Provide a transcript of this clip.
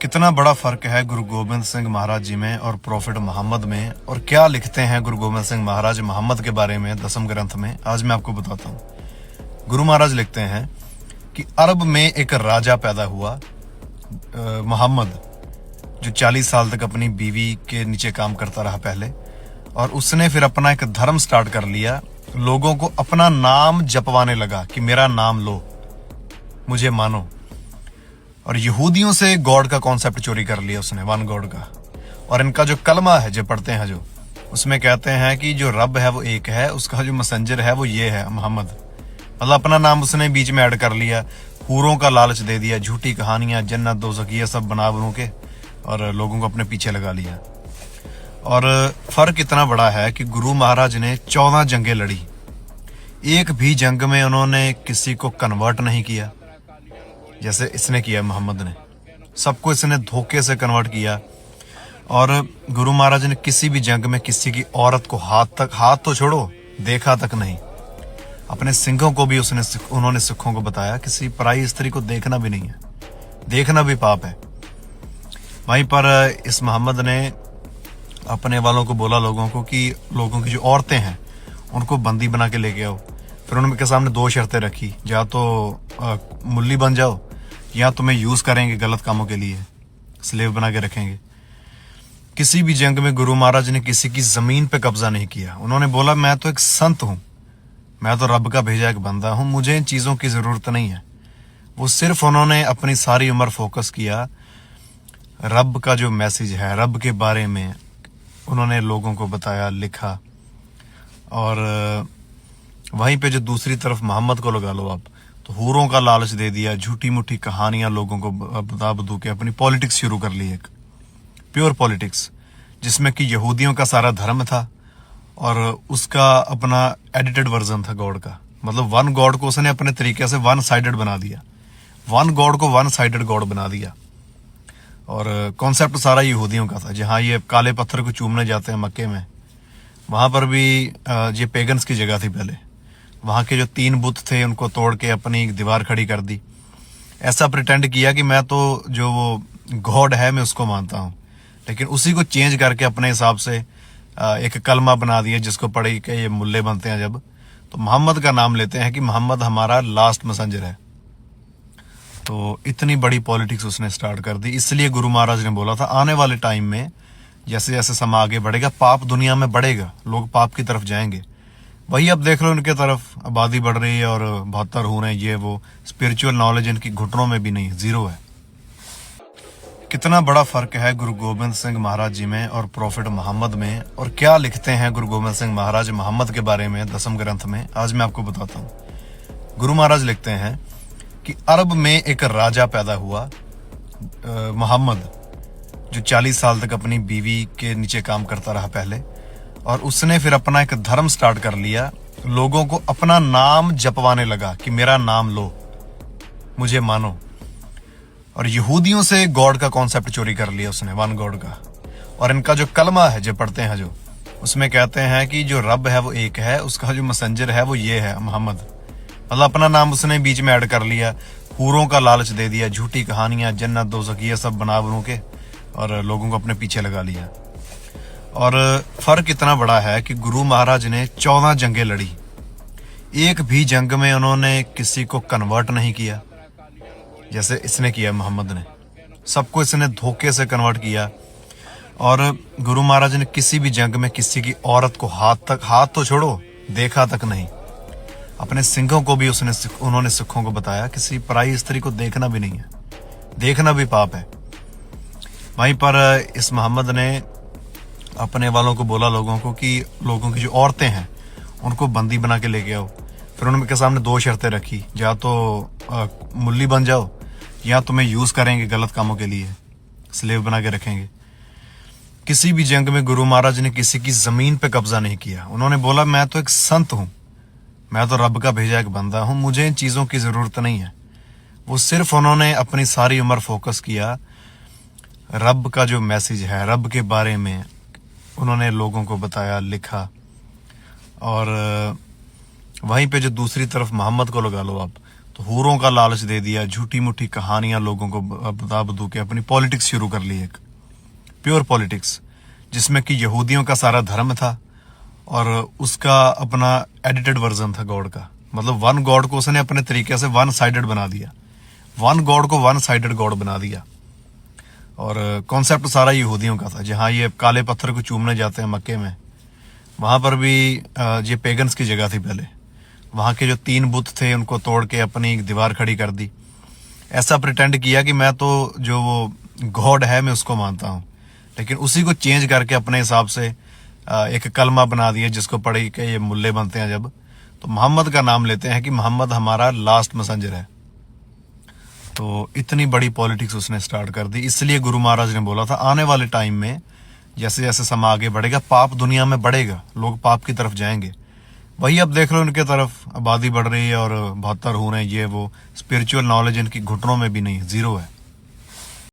कितना बड़ा फर्क है गुरु गोबिंद सिंह महाराज जी में और प्रॉफिट मोहम्मद में, और क्या लिखते हैं गुरु गोबिंद सिंह महाराज मोहम्मद के बारे में दसम ग्रंथ में, आज मैं आपको बताता हूँ। गुरु महाराज लिखते हैं कि अरब में एक राजा पैदा हुआ मोहम्मद, जो 40 साल तक अपनी बीवी के नीचे काम करता रहा पहले, और उसने फिर अपना एक धर्म स्टार्ट कर लिया। लोगों को अपना नाम जपवाने लगा कि मेरा नाम लो, मुझे मानो। और यहूदियों से गॉड का कॉन्सेप्ट चोरी कर लिया उसने, वन गॉड का। और इनका जो कलमा है जो पढ़ते हैं, जो उसमें कहते हैं कि जो रब है वो एक है, उसका जो मैसेंजर है वो ये है मोहम्मद। मतलब अपना नाम उसने बीच में ऐड कर लिया, हूरों का लालच दे दिया, झूठी कहानियां, जन्नत दोज़ख ये सब बना बनू के, और लोगों को अपने पीछे लगा लिया। और फर्क इतना बड़ा है कि गुरु महाराज ने 14 जंगें लड़ी, एक भी जंग में उन्होंने किसी को कन्वर्ट नहीं किया जैसे इसने किया मोहम्मद ने। सबको इसने धोखे से कन्वर्ट किया। और गुरु महाराज ने किसी भी जंग में किसी की औरत को हाथ तो छोड़ो, देखा तक नहीं। अपने सिंहों को भी उन्होंने सिखों को बताया किसी पराई स्त्री को देखना भी नहीं है, देखना भी पाप है। वहीं पर इस मोहम्मद ने अपने वालों को बोला लोगों को कि लोगों की जो औरतें हैं उनको बंदी बना के लेके आओ। फिर उनके सामने 2 शर्तें रखी, या तो मुल्ली बन जाओ, या तुम्हें यूज करेंगे गलत कामों के लिए, स्लेव बना के रखेंगे। किसी भी जंग में गुरु महाराज ने किसी की जमीन पे कब्जा नहीं किया। उन्होंने बोला मैं तो एक संत हूं, मैं तो रब का भेजा एक बंदा हूं, मुझे इन चीजों की जरूरत नहीं है। वो सिर्फ उन्होंने अपनी सारी उम्र फोकस किया रब का जो मैसेज है, रब के बारे में उन्होंने लोगों को बताया, लिखा। और वहीं पे जो दूसरी तरफ मोहम्मद को लगा लो आप, तो हूरों का लालच दे दिया, झूठी मुठी कहानियां लोगों को बता बदू के अपनी पॉलिटिक्स शुरू कर ली, एक प्योर पॉलिटिक्स, जिसमें कि यहूदियों का सारा धर्म था और उसका अपना एडिटेड वर्जन था गॉड का। मतलब वन गॉड को उसने अपने तरीके से वन साइडेड बना दिया, वन गॉड को वन साइडेड गॉड बना दिया। और कॉन्सेप्ट सारा यहूदियों का था। जहां ये काले पत्थर को चूमने जाते हैं मक्के में, वहां पर भी ये पेगन्स की जगह थी पहले। वहां के जो 3 बुत थे उनको तोड़ के अपनी दीवार खड़ी कर दी। ऐसा प्रिटेंड किया कि मैं तो जो वो गॉड है मैं उसको मानता हूं, लेकिन उसी को चेंज करके अपने हिसाब से एक कलमा बना दिया, जिसको पढ़ के ये मुल्ले बनते हैं जब, तो मोहम्मद का नाम लेते हैं कि मोहम्मद हमारा लास्ट मैसेंजर है। तो इतनी बड़ी पॉलिटिक्स उसने स्टार्ट कर दी। इसलिए गुरु महाराज ने बोला था आने वाले टाइम में जैसे जैसे समय आगे बढ़ेगा, पाप दुनिया में बढ़ेगा, लोग पाप की तरफ जाएंगे। वही अब देख लो उनके तरफ आबादी बढ़ रही है और 72 हो रहे हैं, ये वो। स्पिरिचुअल नॉलेज इनकी घुटनों में भी नहीं है, जीरो है। कितना बड़ा फर्क है गुरु गोबिंद सिंह महाराज जी में और प्रॉफिट मोहम्मद में, और क्या लिखते हैं गुरु गोबिंद सिंह महाराज मोहम्मद के बारे में दसम ग्रंथ में, आज मैं आपको बताता हूँ। गुरु महाराज लिखते हैं कि अरब में एक राजा पैदा हुआ मोहम्मद, जो 40 साल तक अपनी बीवी के नीचे काम करता रहा पहले, और उसने फिर अपना एक धर्म स्टार्ट कर लिया। लोगों को अपना नाम जपवाने लगा कि मेरा नाम लो, मुझे मानो। और यहूदियों से गॉड का कॉन्सेप्ट चोरी कर लिया उसने, वन गॉड का। और इनका जो कलमा है जो पढ़ते हैं, जो उसमें कहते हैं कि जो रब है वो एक है, उसका जो मैसेंजर है वो ये है मोहम्मद। मतलब अपना नाम उसने बीच में ऐड कर लिया, हूरों का लालच दे दिया, झूठी कहानियां, जन्नत दोज़ख ये सब बना बनू के, और लोगों को अपने पीछे लगा लिया। और फर्क इतना बड़ा है कि गुरु महाराज ने 14 जंगें लड़ी, एक भी जंग में उन्होंने किसी को कन्वर्ट नहीं किया जैसे इसने किया मोहम्मद ने। सबको इसने धोखे से कन्वर्ट किया। और गुरु महाराज ने किसी भी जंग में किसी की औरत को हाथ तो छोड़ो, देखा तक नहीं। अपने सिंहों को भी उन्होंने सिखों को बताया किसी पराई स्त्री को देखना भी नहीं है, देखना भी पाप है। वहीं पर इस मोहम्मद ने अपने वालों को बोला लोगों को कि लोगों की जो औरतें हैं उनको बंदी बना के लेके आओ। फिर उनके सामने 2 शर्तें रखी, या तो मुल्ली बन जाओ, या तुम्हें यूज करेंगे गलत कामों के लिए, स्लेव बना के रखेंगे। किसी भी जंग में गुरु महाराज ने किसी की जमीन पे कब्जा नहीं किया। उन्होंने बोला मैं तो एक संत हूं, मैं तो रब का भेजा एक बंदा हूं, मुझे इन चीजों की जरूरत नहीं है। वो सिर्फ उन्होंने अपनी सारी उम्र फोकस किया रब का जो मैसेज है, रब के बारे में उन्होंने लोगों को बताया, लिखा। और वहीं पे जो दूसरी तरफ मोहम्मद को लगा लो आप, तो तो हूरों का लालच दे दिया, झूठी मूठी कहानियां लोगों को बता बदू के अपनी पॉलिटिक्स शुरू कर ली, एक प्योर पॉलिटिक्स, जिसमें कि यहूदियों का सारा धर्म था और उसका अपना एडिटेड वर्जन था गॉड का। मतलब वन गॉड को उसने अपने तरीके से वन साइडेड बना दिया, वन गॉड को वन साइडेड गॉड बना दिया। और कॉन्सेप्ट सारा यहूदियों का था। जहां ये काले पत्थर को चूमने जाते हैं मक्के में, वहां पर भी ये पेगन्स की जगह थी पहले। वहां के जो 3 बुत थे उनको तोड़ के अपनी दीवार खड़ी कर दी। ऐसा प्रिटेंड किया कि मैं तो जो वो गॉड है मैं उसको मानता हूं, लेकिन उसी को चेंज करके अपने हिसाब से एक कलमा बना दिया, जिसको पढ़ के ये मुल्ले बनते हैं जब, तो मोहम्मद का नाम लेते हैं कि मोहम्मद हमारा लास्ट मैसेंजर है। तो इतनी बड़ी पॉलिटिक्स उसने स्टार्ट कर दी। इसलिए गुरु महाराज ने बोला था आने वाले टाइम में जैसे जैसे समय आगे बढ़ेगा, पाप दुनिया में बढ़ेगा, लोग पाप की तरफ जाएंगे। वही अब देख लो, उनके तरफ आबादी बढ़ रही है और 72 हो रहे हैं, ये वो स्पिरिचुअल नॉलेज इनकी घुटनों में भी नहीं है, जीरो है।